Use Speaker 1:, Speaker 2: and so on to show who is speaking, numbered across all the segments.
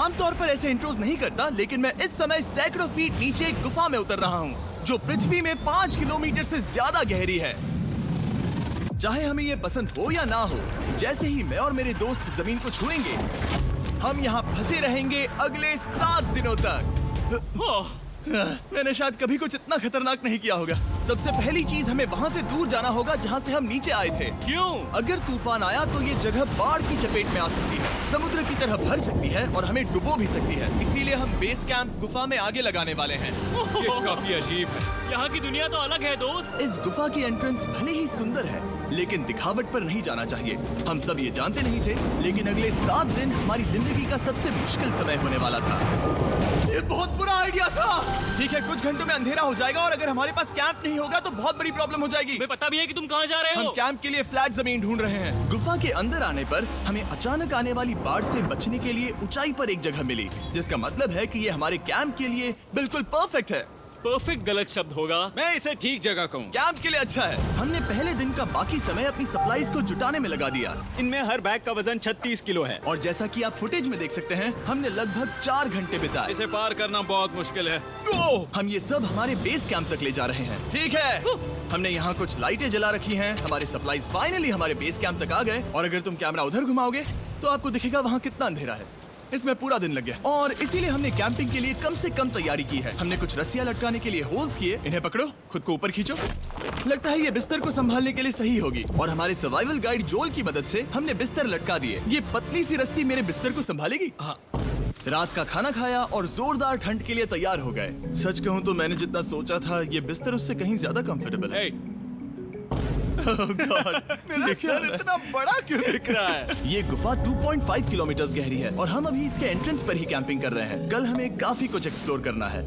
Speaker 1: आमतौर पर ऐसे इंट्रोज नहीं करता, लेकिन मैं इस समय सैकड़ों फीट नीचे एक गुफा में उतर रहा हूँ जो पृथ्वी में 5 किलोमीटर से ज्यादा गहरी है। चाहे हमें ये पसंद हो या ना हो, जैसे ही मैं और मेरे दोस्त जमीन को छुएंगे, हम यहाँ फंसे रहेंगे अगले 7 दिनों तक। मैंने शायद कभी कुछ इतना खतरनाक नहीं किया होगा। सबसे पहली चीज, हमें वहाँ से दूर जाना होगा जहाँ से हम नीचे आए थे।
Speaker 2: क्यों?
Speaker 1: अगर तूफान आया तो ये जगह बाढ़ की चपेट में आ सकती है, समुद्र की तरह भर सकती है और हमें डुबो भी सकती है। इसीलिए हम बेस कैंप गुफा में आगे लगाने वाले हैं।
Speaker 2: ये काफी अजीब है। यहाँ की दुनिया तो अलग है दोस्त।
Speaker 1: इस गुफा की एंट्रेंस भले ही सुंदर है, लेकिन दिखावट पर नहीं जाना चाहिए। हम सब ये जानते नहीं थे, लेकिन अगले 7 दिन हमारी जिंदगी का सबसे मुश्किल समय होने वाला था। ये बहुत बुरा आइडिया था। ठीक है, कुछ घंटों में अंधेरा हो जाएगा और अगर हमारे पास कैंप नहीं होगा तो बहुत बड़ी प्रॉब्लम हो जाएगी।
Speaker 2: तुम्हें पता भी है कि तुम कहाँ जा रहे
Speaker 1: हम
Speaker 2: हो?
Speaker 1: कैंप के लिए फ्लैट जमीन ढूंढ रहे हैं। गुफा के अंदर आने पर हमें अचानक आने वाली बाढ़ से बचने के लिए ऊंचाई पर एक जगह मिली, जिसका मतलब है कि ये हमारे कैंप के लिए बिल्कुल परफेक्ट है।
Speaker 2: परफेक्ट गलत शब्द होगा।
Speaker 3: मैं इसे ठीक जगह कहूँ।
Speaker 1: कैंप के लिए अच्छा है। हमने पहले दिन का बाकी समय अपनी सप्लाईज को जुटाने में लगा दिया।
Speaker 3: इनमें हर बैग का वजन 36 किलो है।
Speaker 1: और जैसा कि आप फुटेज में देख सकते हैं, हमने लगभग 4 घंटे बिताए।
Speaker 3: इसे पार करना बहुत मुश्किल है।
Speaker 1: हम ये सब हमारे बेस कैंप तक ले जा रहे हैं। ठीक है, हमने यहाँ कुछ लाइटें जला रखी हैं। हमारे सप्लाईज फाइनली हमारे बेस कैंप तक आ गए। और अगर तुम कैमरा उधर घुमाओगे तो आपको दिखेगा वहाँ कितना अंधेरा है। इसमें पूरा दिन लग गया और इसीलिए हमने कैंपिंग के लिए कम से कम तैयारी की है। हमने कुछ रस्सियां लटकाने के लिए होल्स किए। इन्हें पकड़ो, खुद को ऊपर खींचो। लगता है ये बिस्तर को संभालने के लिए सही होगी। और हमारे सर्वाइवल गाइड जोल की मदद से हमने बिस्तर लटका दिए। ये पतली सी रस्सी मेरे बिस्तर को संभालेगी। हाँ। रात का खाना खाया और जोरदार ठंड के लिए तैयार हो गए। सच कहूँ तो मैंने जितना सोचा था, ये बिस्तर उससे कहीं ज्यादा कंफर्टेबल है। Oh God, मेरा सर इतना बड़ा क्यों दिख रहा है? ये गुफा 2.5 किलोमीटर गहरी है और हम अभी इसके एंट्रेंस पर ही कैंपिंग कर रहे हैं। कल हमें काफी कुछ एक्सप्लोर करना है।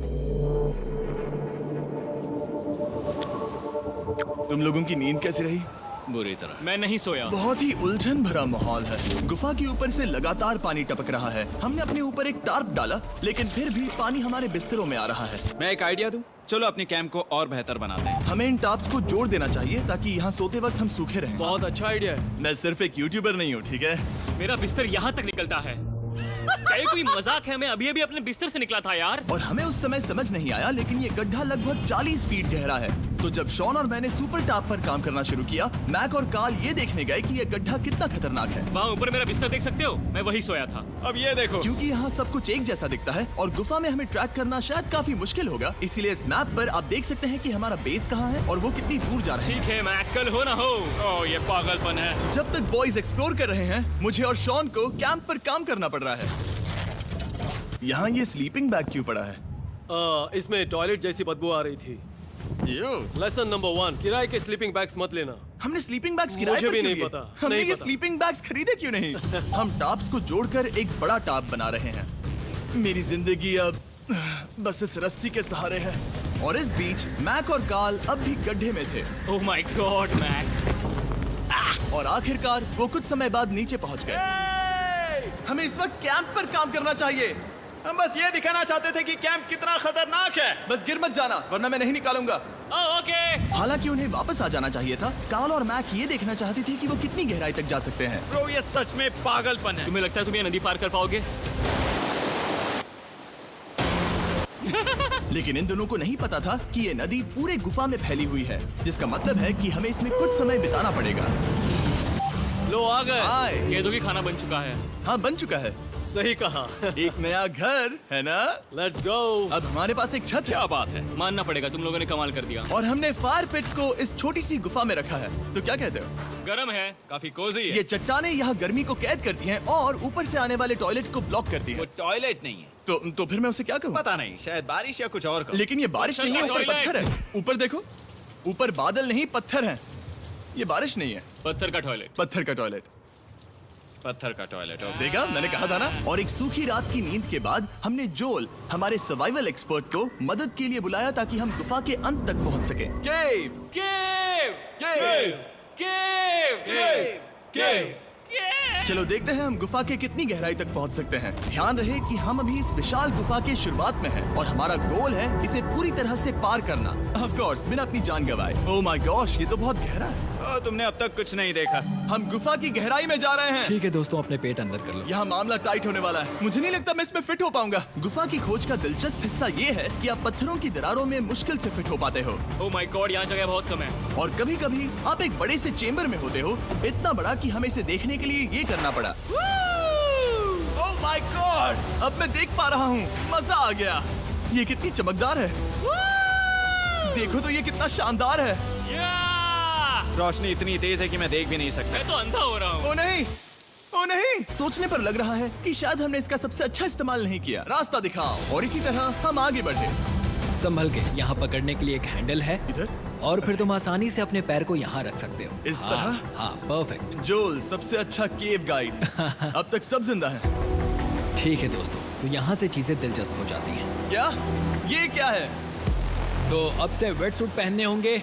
Speaker 1: तुम लोगों की नींद कैसी रही?
Speaker 3: बुरी तरह।
Speaker 2: मैं नहीं सोया।
Speaker 1: बहुत ही उलझन भरा माहौल है। गुफा के ऊपर से लगातार पानी टपक रहा है। हमने अपने ऊपर एक टार्प डाला, लेकिन फिर भी पानी हमारे बिस्तरों में आ रहा है।
Speaker 3: मैं एक आइडिया दूं? चलो अपने कैंप को और बेहतर बनाते हैं।
Speaker 1: हमें इन टार्प्स को जोड़ देना चाहिए ताकि यहाँ सोते वक्त हम सूखे रहें।
Speaker 2: बहुत अच्छा आइडिया है।
Speaker 1: मैं सिर्फ एक यूट्यूबर नहीं हूँ, ठीक है?
Speaker 2: मेरा बिस्तर यहाँ तक निकलता है। क्या ये कोई मजाक है? मैं अभी अभी अपने बिस्तर से निकला था यार।
Speaker 1: और हमें उस समय समझ नहीं आया, लेकिन ये गड्ढा लगभग 40 फीट गहरा है। तो जब शॉन और मैंने सुपर टॉप पर काम करना शुरू किया, मैक और कार्ल ये देखने गए कि ये गड्ढा कितना खतरनाक है।
Speaker 2: वहाँ ऊपर मेरा बिस्तर देख सकते हो? मैं वही सोया था।
Speaker 3: अब ये देखो।
Speaker 1: क्योंकि यहाँ सब कुछ एक जैसा दिखता है और गुफा में हमें ट्रैक करना शायद काफी मुश्किल होगा, इसीलिए इस मैप पर आप देख सकते हैं कि हमारा बेस कहाँ है और वो कितनी दूर जा रहा है।
Speaker 2: ठीक है, मैं कल हो ना हो।
Speaker 3: ओह, ये पागलपन है।
Speaker 1: जब तक बॉयज एक्सप्लोर कर रहे हैं, मुझे और शॉन को कैंप पर काम करना पड़ रहा है। यहाँ ये स्लीपिंग बैग क्यों पड़ा है?
Speaker 4: इसमें टॉयलेट जैसी बदबू आ रही थी। लेसन नंबर 1, किराए के स्लीपिंग बैग्स मत लेना।
Speaker 1: हमने स्लीपिंग बैग्स किराए
Speaker 4: मुझे
Speaker 1: पर
Speaker 4: भी
Speaker 1: क्यों
Speaker 4: नहीं
Speaker 1: लिए?
Speaker 4: पता,
Speaker 1: हमने
Speaker 4: नहीं
Speaker 1: ये
Speaker 4: पता।
Speaker 1: स्लीपिंग बैग्स खरीदे क्यों नहीं? हम टॉप्स को जोड़कर एक बड़ा टॉप बना रहे हैं। मेरी जिंदगी अब बस इस रस्सी के सहारे है। और इस बीच मैक और कार्ल अब भी गड्ढे में थे।
Speaker 2: Oh my God Mac.
Speaker 1: और आखिरकार वो कुछ समय बाद नीचे पहुंच गए। हमें इस वक्त कैंप पर काम करना चाहिए।
Speaker 3: हम बस ये दिखाना चाहते थे कि कैंप कितना खतरनाक है।
Speaker 1: बस गिर मत जाना, वरना मैं नहीं निकालूंगा।
Speaker 2: ओके।
Speaker 1: हालांकि उन्हें वापस आ जाना चाहिए था। कार्ल और मैक ये देखना चाहते थे कि वो कितनी गहराई तक जा सकते हैं।
Speaker 3: ब्रो, ये सच में पागलपन है।
Speaker 2: तुम्हें लगता है तुम ये नदी पार कर पाओगे?
Speaker 1: लेकिन इन दोनों को नहीं पता था कि ये नदी पूरे गुफा में फैली हुई है, जिसका मतलब है कि हमें इसमें कुछ समय बिताना पड़ेगा।
Speaker 4: लो आ गए।
Speaker 1: हाय।
Speaker 2: कह दो कि खाना बन चुका है।
Speaker 1: हाँ, बन चुका है।
Speaker 4: सही कहा।
Speaker 1: एक नया घर है ना?
Speaker 4: Let's go.
Speaker 1: अब हमारे पास एक छत है।
Speaker 3: क्या बात है।
Speaker 2: मानना पड़ेगा, तुम लोगों ने कमाल कर दिया।
Speaker 1: और हमने फायर पिट को इस छोटी सी गुफा में रखा है। तो क्या कहते हो?
Speaker 2: गरम है।
Speaker 3: काफी कोजी है।
Speaker 1: ये चट्टानें यहाँ गर्मी को कैद करती हैं और ऊपर से आने वाले टॉयलेट को ब्लॉक करती
Speaker 3: वो
Speaker 1: हैं।
Speaker 3: टॉयलेट नहीं है।
Speaker 1: तो फिर मैं उसे क्या कहूँ?
Speaker 3: पता नहीं, शायद बारिश या कुछ और का।
Speaker 1: लेकिन ये बारिश नहीं है, ऊपर
Speaker 2: टॉयलेट।
Speaker 1: पत्थर है। ऊपर देखो, ऊपर बादल नहीं पत्थर है। ये बारिश नहीं है,
Speaker 2: पत्थर का टॉयलेट।
Speaker 1: पत्थर का टॉयलेट।
Speaker 3: पत्थर का टॉयलेट।
Speaker 1: देखा, मैंने कहा था ना। और एक सूखी रात की नींद के बाद हमने जोल, हमारे सर्वाइवल एक्सपर्ट को मदद के लिए बुलाया ताकि हम गुफा के अंत तक पहुंच सके। केव,
Speaker 2: केव,
Speaker 1: केव,
Speaker 2: केव,
Speaker 1: केव, केव।
Speaker 2: केव।
Speaker 1: चलो देखते हैं हम गुफा के कितनी गहराई तक पहुंच सकते हैं। ध्यान रहे कि हम अभी इस विशाल गुफा के शुरुआत में हैं और हमारा गोल है इसे पूरी तरह से पार करना। ऑफ कोर्स, बिना अपनी जान गंवाए। ओह माय गॉश, ये तो बहुत गहरा है।
Speaker 3: तुमने अब तक कुछ नहीं देखा।
Speaker 1: हम गुफा की गहराई में जा रहे हैं।
Speaker 5: ठीक है दोस्तों, अपने पेट अंदर कर लो।
Speaker 1: यहाँ मामला टाइट होने वाला है। मुझे नहीं लगता मैं इसमें फिट हो पाऊंगा। गुफा की खोज का दिलचस्प हिस्सा ये है कि आप पत्थरों की दरारों में मुश्किल से फिट हो पाते हो,
Speaker 2: ओह माय गॉड, यहाँ जगह बहुत कम है।
Speaker 1: और कभी कभी आप एक बड़े से चेम्बर में होते हो, इतना बड़ा कि हमें इसे देखने के लिए ये करना पड़ा।
Speaker 3: ओह माय गॉड!
Speaker 1: अब मैं देख पा रहा हूँ, मजा आ गया। ये कितनी चमकदार है, देखो तो ये कितना शानदार है।
Speaker 3: रोशनी इतनी तेज है कि मैं देख भी नहीं सकता।
Speaker 2: मैं तो अंधा हो रहा हूँ।
Speaker 1: ओ नहीं, ओ नहीं, सोचने पर लग रहा है कि शायद हमने इसका सबसे अच्छा इस्तेमाल नहीं किया। रास्ता दिखाओ। और इसी तरह हम आगे बढ़े।
Speaker 5: संभल के, यहाँ पकड़ने के लिए एक हैंडल है
Speaker 1: इधर
Speaker 5: और फिर तुम आसानी से अपने पैर को यहाँ रख सकते हो।
Speaker 1: इस
Speaker 5: हाँ,
Speaker 1: तरह?
Speaker 5: हाँ, परफेक्ट।
Speaker 1: जोल सबसे अच्छा केव गाइड। अब तक सब जिंदा हैं।
Speaker 5: ठीक है दोस्तों, तो यहाँ से चीजें दिलचस्प हो जाती हैं।
Speaker 1: क्या? ये क्या है?
Speaker 5: तो अब से वेट सूट पहनने होंगे।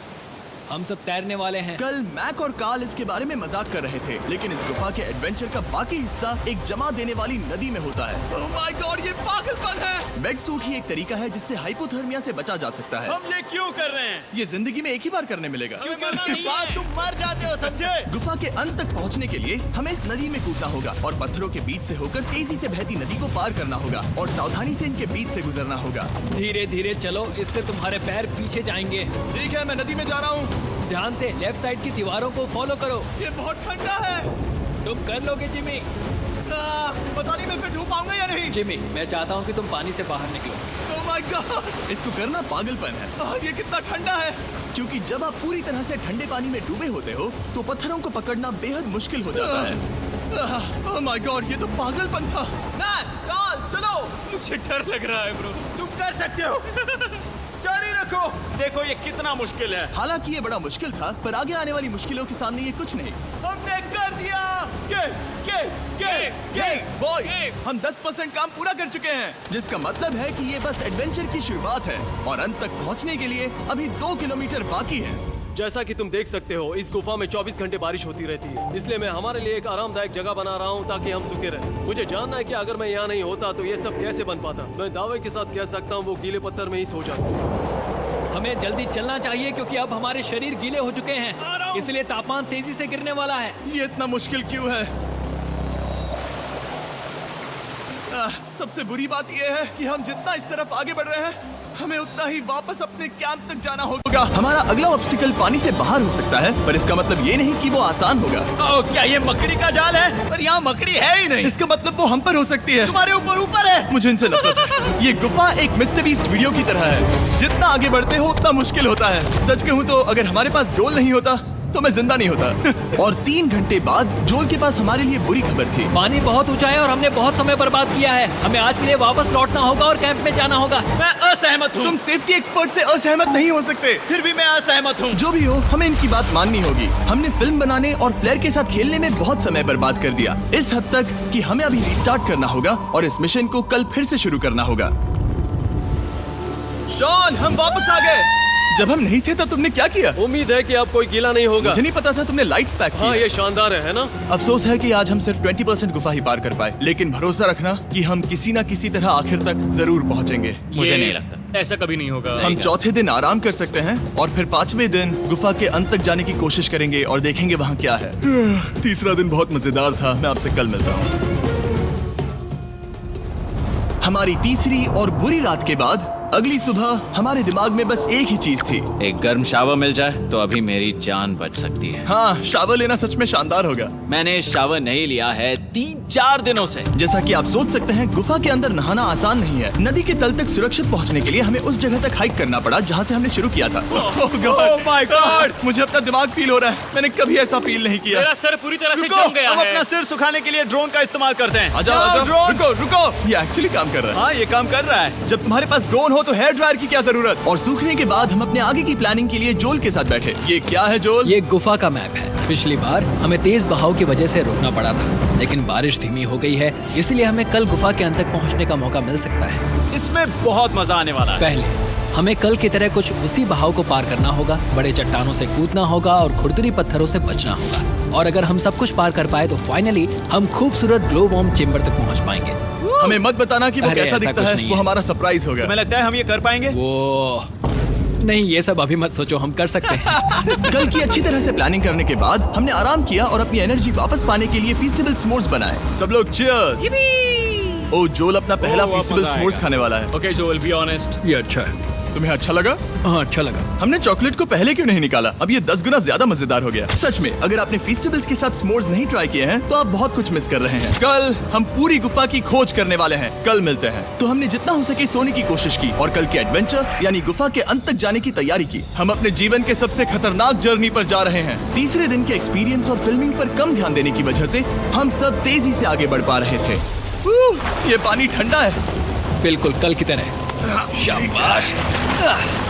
Speaker 5: हम सब तैरने वाले हैं।
Speaker 1: कल मैक और कार्ल इसके बारे में मजाक कर रहे थे, लेकिन इस गुफा के एडवेंचर का बाकी हिस्सा एक जमा देने वाली नदी में होता है। ओह माय गॉड, ये पागलपन है। वेट सूट ही एक तरीका है जिससे हाइपोथर्मिया से बचा जा सकता है।
Speaker 3: हम ये क्यों कर रहे हैं?
Speaker 1: ये जिंदगी में एक ही बार करने मिलेगा।
Speaker 2: क्योंकि
Speaker 3: उसके बाद तुम मर जाते हो, समझे?
Speaker 1: गुफा के अंत तक पहुंचने के लिए हमें इस नदी में कूदना होगा और पत्थरों के बीच से होकर तेजी से बहती नदी को पार करना होगा और सावधानी से इनके बीच से गुजरना होगा।
Speaker 5: धीरे धीरे चलो, इससे तुम्हारे पैर पीछे जाएंगे।
Speaker 1: ठीक है, मैं नदी में जा रहा हूँ।
Speaker 5: ध्यान से लेफ्ट साइड की दीवारों को फॉलो करो।
Speaker 1: ये बहुत ठंडा है।
Speaker 5: तुम कर लोगे जिमी।
Speaker 1: पता नहीं मैं फिट हो पाऊंगा या नहीं।
Speaker 5: जिमी, मैं चाहता हूँ कि तुम पानी से बाहर निकलो।
Speaker 1: Oh my God! इसको करना पागलपन है। ये कितना ठंडा है। क्योंकि जब आप पूरी तरह से ठंडे पानी में डूबे होते हो तो पत्थरों को पकड़ना बेहद मुश्किल हो जाता है। Oh my God! ये तो पागलपन था। कार्ल, चलो।
Speaker 2: मुझे डर लग रहा है ब्रो।
Speaker 3: तुम कर सकते हो। जारी रखो। देखो ये कितना मुश्किल है।
Speaker 1: हालांकि ये बड़ा मुश्किल था, पर आगे आने वाली मुश्किलों के सामने ये कुछ नहीं।
Speaker 3: हमने कर दिया।
Speaker 1: बॉय, हम 10% काम पूरा कर चुके हैं, जिसका मतलब है कि ये बस एडवेंचर की शुरुआत है और अंत तक पहुंचने के लिए अभी 2 किलोमीटर बाकी है।
Speaker 4: जैसा कि तुम देख सकते हो, इस गुफा में 24 घंटे बारिश होती रहती है। इसलिए मैं हमारे लिए एक आरामदायक जगह बना रहा हूँ ताकि हम सूखे रहें। मुझे जानना है कि अगर मैं यहाँ नहीं होता तो ये सब कैसे बन पाता। मैं दावे के साथ कह सकता हूँ वो गीले पत्थर में ही सो जाता।
Speaker 5: हमें जल्दी चलना चाहिए क्योंकि अब हमारे शरीर गीले हो चुके हैं, इसलिए तापमान तेजी से गिरने वाला है।
Speaker 1: ये इतना मुश्किल क्यों है? सबसे बुरी बात यह है कि हम जितना इस तरफ आगे बढ़ रहे हैं, हमें उतना ही वापस अपने कैंप तक जाना होगा। हमारा अगला ऑब्स्टिकल पानी से बाहर हो सकता है, पर इसका मतलब ये नहीं कि वो आसान होगा।
Speaker 3: ओह, क्या ये मकड़ी का जाल है? पर यहाँ मकड़ी है ही नहीं।
Speaker 1: इसका मतलब वो हम पर हो सकती है।
Speaker 3: तुम्हारे ऊपर है।
Speaker 1: मुझे इनसे नफरत है। ये गुफा एक मिस्टर बीस्ट वीडियो की तरह है। जितना आगे बढ़ते हो उतना मुश्किल होता है। सच कहूँ तो अगर हमारे पास जोल नहीं होता तो मैं जिंदा नहीं होता। और 3 घंटे बाद जोल के पास हमारे लिए बुरी खबर थी।
Speaker 5: पानी बहुत ऊंचा है और हमने बहुत समय बर्बाद किया है। हमें आज के लिए वापस लौटना होगा और कैंप में जाना होगा।
Speaker 3: मैं असहमत हूँ।
Speaker 1: तुम सेफ्टी एक्सपर्ट से असहमत नहीं हो सकते।
Speaker 3: फिर भी मैं असहमत हूँ।
Speaker 1: जो भी हो, हमें इनकी बात माननी होगी। हमने फिल्म बनाने और फ्लेयर के साथ खेलने में बहुत समय बर्बाद कर दिया, इस हद तक कि हमें अभी रिस्टार्ट करना होगा और इस मिशन को कल फिर से शुरू करना होगा। शॉन, हम वापस आ गए। जब हम नहीं थे तब तुमने क्या किया?
Speaker 4: उम्मीद है कि अब कोई गीला नहीं होगा।
Speaker 1: मुझे नहीं पता था तुमने लाइट्स पैक की।
Speaker 4: हाँ, ये शानदार है ना?
Speaker 1: अफसोस है कि आज हम सिर्फ 20% गुफा ही पार कर पाए, लेकिन भरोसा रखना कि हम किसी न किसी तरह आखिर तक जरूर पहुंचेंगे।
Speaker 2: मुझे नहीं लगता ऐसा कभी नहीं होगा।
Speaker 1: हम चौथे दिन आराम कर सकते हैं और फिर 5वें दिन गुफा के अंत तक जाने की कोशिश करेंगे और देखेंगे वहाँ क्या है। तीसरा दिन बहुत मजेदार था। मैं आपसे कल मिलता हूँ। हमारी तीसरी और बुरी रात के बाद अगली सुबह हमारे दिमाग में बस एक ही चीज थी।
Speaker 6: एक गर्म शावर मिल जाए तो अभी मेरी जान बच सकती है।
Speaker 1: हाँ, शावर लेना सच में शानदार होगा।
Speaker 6: मैंने शावर नहीं लिया है 3-4 दिनों से।
Speaker 1: जैसा कि आप सोच सकते हैं, गुफा के अंदर नहाना आसान नहीं है। नदी के तल तक सुरक्षित पहुंचने के लिए हमें उस जगह तक हाइक करना पड़ा जहां से हमने शुरू किया था।
Speaker 3: Oh my God!
Speaker 1: मुझे अपना दिमाग फील हो रहा है। मैंने कभी ऐसा फील नहीं किया।
Speaker 2: मेरा सर पूरी तरह से
Speaker 3: रुको,
Speaker 2: जम गया
Speaker 3: हम
Speaker 2: है।
Speaker 3: अपना सिर सुखाने के लिए ड्रोन का इस्तेमाल करते हैं।
Speaker 1: आ जाओ, आ जाओ।
Speaker 3: ड्रोन।
Speaker 1: रुको रुको, ये एक्चुअली काम कर रहा है।
Speaker 3: हाँ, ये काम कर रहा है।
Speaker 1: जब तुम्हारे पास ड्रोन हो तो हेयर ड्रायर की क्या जरूरत। और सूखने के बाद हम अपने आगे की प्लानिंग के लिए जोल के साथ बैठे। ये क्या है जोल?
Speaker 5: ये गुफा का मैप है। पिछली बार हमें तेज बहाव की वजह से रुकना पड़ा था, लेकिन बारिश धीमी हो गई है, इसलिए हमें कल गुफा के अंत तक पहुंचने का मौका मिल सकता है।
Speaker 3: इसमें बहुत मजा आने वाला है।
Speaker 5: पहले हमें कल की तरह कुछ उसी बहाव को पार करना होगा, बड़े चट्टानों से कूदना होगा और खुरदरी पत्थरों से बचना होगा। और अगर हम सब कुछ पार कर पाए तो फाइनली हम खूबसूरत ग्लो वार्म चेम्बर तक पहुंच पाएंगे।
Speaker 1: हमें मत बताना कि वो
Speaker 5: अरे,
Speaker 1: कैसा
Speaker 5: ऐसा
Speaker 1: दिखता
Speaker 5: कुछ
Speaker 1: है।
Speaker 5: नहीं
Speaker 1: वो
Speaker 5: है।
Speaker 1: हमारा सरप्राइज होगा।
Speaker 3: तुम्हें लगता है हम ये कर पाएंगे?
Speaker 5: वो नहीं, ये सब अभी मत सोचो, हम कर सकते हैं।
Speaker 1: कल की अच्छी तरह से प्लानिंग करने के बाद हमने आराम किया और अपनी एनर्जी वापस पाने के लिए फीस्टेबल s'mores बनाए। सब लोग cheers! ओ जोल अपना पहला
Speaker 2: ओ,
Speaker 1: फीस्टेबल
Speaker 2: मजा
Speaker 1: s'mores
Speaker 2: आएगा।
Speaker 1: खाने वाला है।
Speaker 2: Okay Joel, be honest.
Speaker 5: ये अच्छा है।
Speaker 1: तुम्हें अच्छा लगा?
Speaker 5: हाँ, अच्छा लगा।
Speaker 1: हमने चॉकलेट को पहले क्यों नहीं निकाला? अब ये 10 गुना ज्यादा मजेदार हो गया। सच में, अगर आपने फीस्टेबल्स के साथ s'mores नहीं ट्राई किए हैं तो आप बहुत कुछ मिस कर रहे हैं। कल हम पूरी गुफा की खोज करने वाले हैं। कल मिलते हैं। तो हमने जितना हो सके सोने की कोशिश की और कल के एडवेंचर यानी गुफा के अंत तक जाने की तैयारी की। हम अपने जीवन के सबसे खतरनाक जर्नी पर जा रहे हैं। तीसरे दिन के एक्सपीरियंस और फिल्मिंग पर कम ध्यान देने की वजह से हम सब तेजी से आगे बढ़ पा रहे थे। ये पानी ठंडा है।
Speaker 5: बिल्कुल कल की तरह। शाबाश।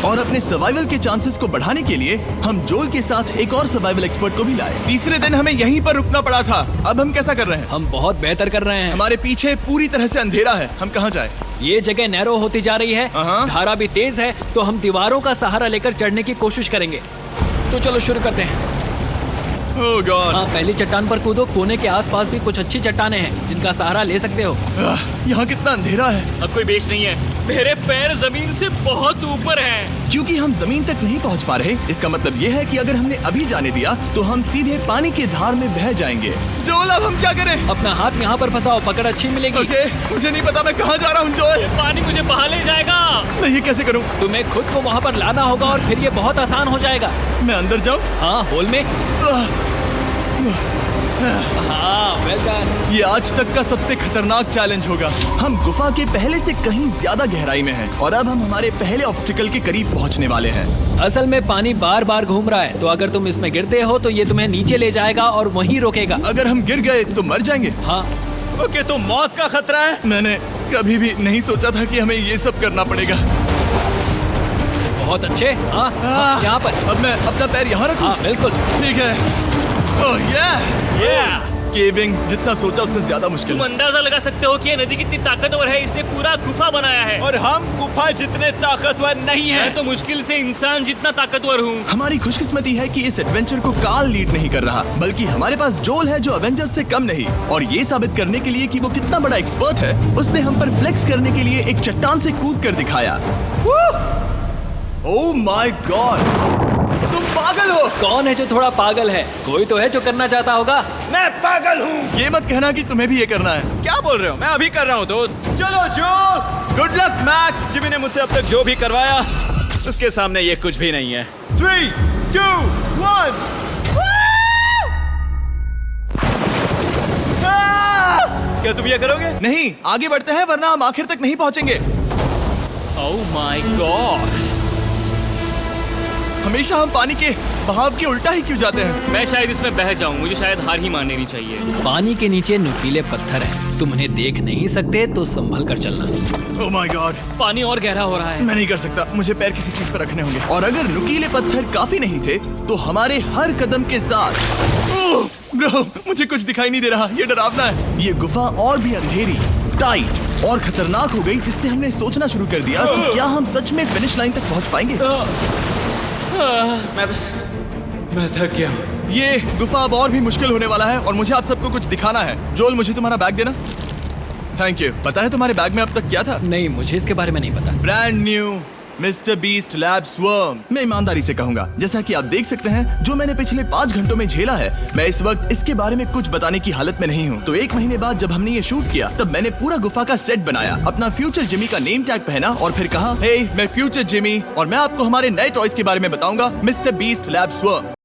Speaker 1: और अपने सर्वाइवल के चांसेस को बढ़ाने के लिए हम जोल के साथ एक और सर्वाइवल एक्सपर्ट को भी लाए। तीसरे दिन हमें यहीं पर रुकना पड़ा था। अब हम कैसा कर रहे हैं?
Speaker 5: हम बहुत बेहतर कर रहे हैं।
Speaker 1: हमारे पीछे पूरी तरह से अंधेरा है। हम कहाँ जाए?
Speaker 5: ये जगह नैरो होती जा रही है,
Speaker 1: हाँ।
Speaker 5: धारा भी तेज है, तो हम दीवारों का सहारा लेकर चढ़ने की कोशिश करेंगे। तो चलो शुरू करते हैं।
Speaker 1: ओह गॉड।
Speaker 5: हाँ, पहली चट्टान पर कूदो। कोने के आसपास भी कुछ अच्छी चट्टानें हैं जिनका सहारा ले सकते हो।
Speaker 1: यहाँ कितना अंधेरा है।
Speaker 2: अब कोई बेस नहीं है, मेरे पैर जमीन से बहुत ऊपर हैं।
Speaker 1: क्योंकि हम जमीन तक नहीं पहुँच पा रहे, इसका मतलब ये है कि अगर हमने अभी जाने दिया तो हम सीधे पानी की धार में बह जाएंगे। जोल, अब हम क्या करें?
Speaker 5: अपना हाथ यहाँ पर फंसाओ, पकड़ अच्छी मिलेगी।
Speaker 1: ओके, मुझे नहीं पता मैं कहाँ जा रहा हूँ जोल।
Speaker 2: पानी मुझे बहा ले जाएगा।
Speaker 1: मैं ये कैसे करूँ?
Speaker 5: तुम्हें खुद को वहाँ पर लाना होगा और फिर ये बहुत आसान हो जाएगा।
Speaker 1: मैं अंदर जाऊँ?
Speaker 5: हाँ, होल में। हाँ, वेल डन।
Speaker 1: ये आज तक का सबसे खतरनाक चैलेंज होगा। हम गुफा के पहले से कहीं ज्यादा गहराई में हैं और अब हम हमारे पहले ऑब्स्टिकल के करीब पहुंचने वाले हैं।
Speaker 5: असल में पानी बार बार घूम रहा है, तो अगर तुम इसमें गिरते हो तो ये तुम्हें नीचे ले जाएगा और वहीं रोकेगा।
Speaker 1: अगर हम गिर गए तो मर जाएंगे।
Speaker 5: हाँ,
Speaker 3: ओके, तो मौत का खतरा है।
Speaker 1: मैंने कभी भी नहीं सोचा था कि हमें ये सब करना पड़ेगा।
Speaker 5: बहुत अच्छे। हाँ, हाँ, यहाँ पर।
Speaker 1: अब मैं अपना पैर यहाँ रखूं?
Speaker 5: हाँ, बिल्कुल।
Speaker 1: ठीक है। ओह केविंग जितना सोचा उससे ज्यादा मुश्किल
Speaker 2: तुम
Speaker 1: है।
Speaker 2: अंदाजा लगा सकते हो कि ये नदी कितनी ताकतवर है। इसने पूरा गुफा बनाया है
Speaker 3: और हम गुफा जितने ताकतवर नहीं
Speaker 2: मैं
Speaker 3: है।
Speaker 2: तो मुश्किल से इंसान जितना ताकतवर हूँ।
Speaker 1: हमारी खुशकिस्मती है कि इस एडवेंचर को काल लीड नहीं कर रहा, बल्कि हमारे पास जोल है जो अवेंजर्स से कम नहीं। और ये साबित करने के लिए कि वो कितना बड़ा एक्सपर्ट है, उसने हम पर फ्लेक्स करने के लिए एक चट्टान से कूद कर दिखाया। ओह माय गॉड, तुम पागल हो।
Speaker 5: कौन है जो थोड़ा पागल है? कोई तो है जो करना चाहता होगा।
Speaker 3: मैं पागल हूँ।
Speaker 1: ये मत कहना कि तुम्हें भी ये करना है।
Speaker 3: क्या बोल रहे हो? मैं अभी कर रहा हूँ दोस्त। चलो जो, गुड लक मैक। जिमी ने मुझसे अब तक जो भी करवाया उसके सामने ये कुछ भी नहीं है। 3, 2, 1। क्या तुम ये करोगे?
Speaker 1: नहीं, आगे बढ़ते हैं वरना हम आखिर तक नहीं पहुंचेंगे।
Speaker 2: ओह माय गॉड,
Speaker 1: हमेशा हम पानी के बहाव के उल्टा ही क्यों जाते हैं?
Speaker 2: मैं शायद इसमें बह जाऊं। मुझे शायद हार ही मान लेनी चाहिए।
Speaker 5: पानी के नीचे नुकीले पत्थर हैं। तुम उन्हें देख नहीं सकते तो संभल कर चलना।
Speaker 1: ओह माय गॉड,
Speaker 2: पानी और गहरा हो रहा है।
Speaker 1: मैं नहीं कर सकता। मुझे पैर किसी चीज पर रखने होंगे। और अगर नुकीले पत्थर काफी नहीं थे तो हमारे हर कदम के साथ ब्रो, मुझे कुछ दिखाई नहीं दे रहा। ये डरावना है। ये गुफा और भी अंधेरी, टाइट और खतरनाक हो गई, जिससे हमने सोचना शुरू कर दिया कि क्या हम सच में फिनिश लाइन तक पहुंच पाएंगे।
Speaker 3: मैं थक गया।
Speaker 1: ये गुफा अब और भी मुश्किल होने वाला है और मुझे आप सबको कुछ दिखाना है। जोल, मुझे तुम्हारा बैग देना। Thank you. पता है तुम्हारे बैग में अब तक क्या था?
Speaker 5: नहीं, मुझे इसके बारे में नहीं पता।
Speaker 1: Brand new mister beast lab swarm. मैं ईमानदारी से कहूंगा, जैसा कि आप देख सकते हैं, जो मैंने पिछले 5 घंटों में झेला है, मैं इस वक्त इसके बारे में कुछ बताने की हालत में नहीं हूँ। तो 1 महीने बाद जब हमने ये शूट किया, तब मैंने पूरा गुफा का सेट बनाया, अपना फ्यूचर जिमी का नेम टैग पहना और फिर कहा, हे मैं फ्यूचर जिमी और मैं आपको हमारे नए टॉयज के बारे में बताऊंगा, मिस्टर बीस्ट लैब स्वर्म।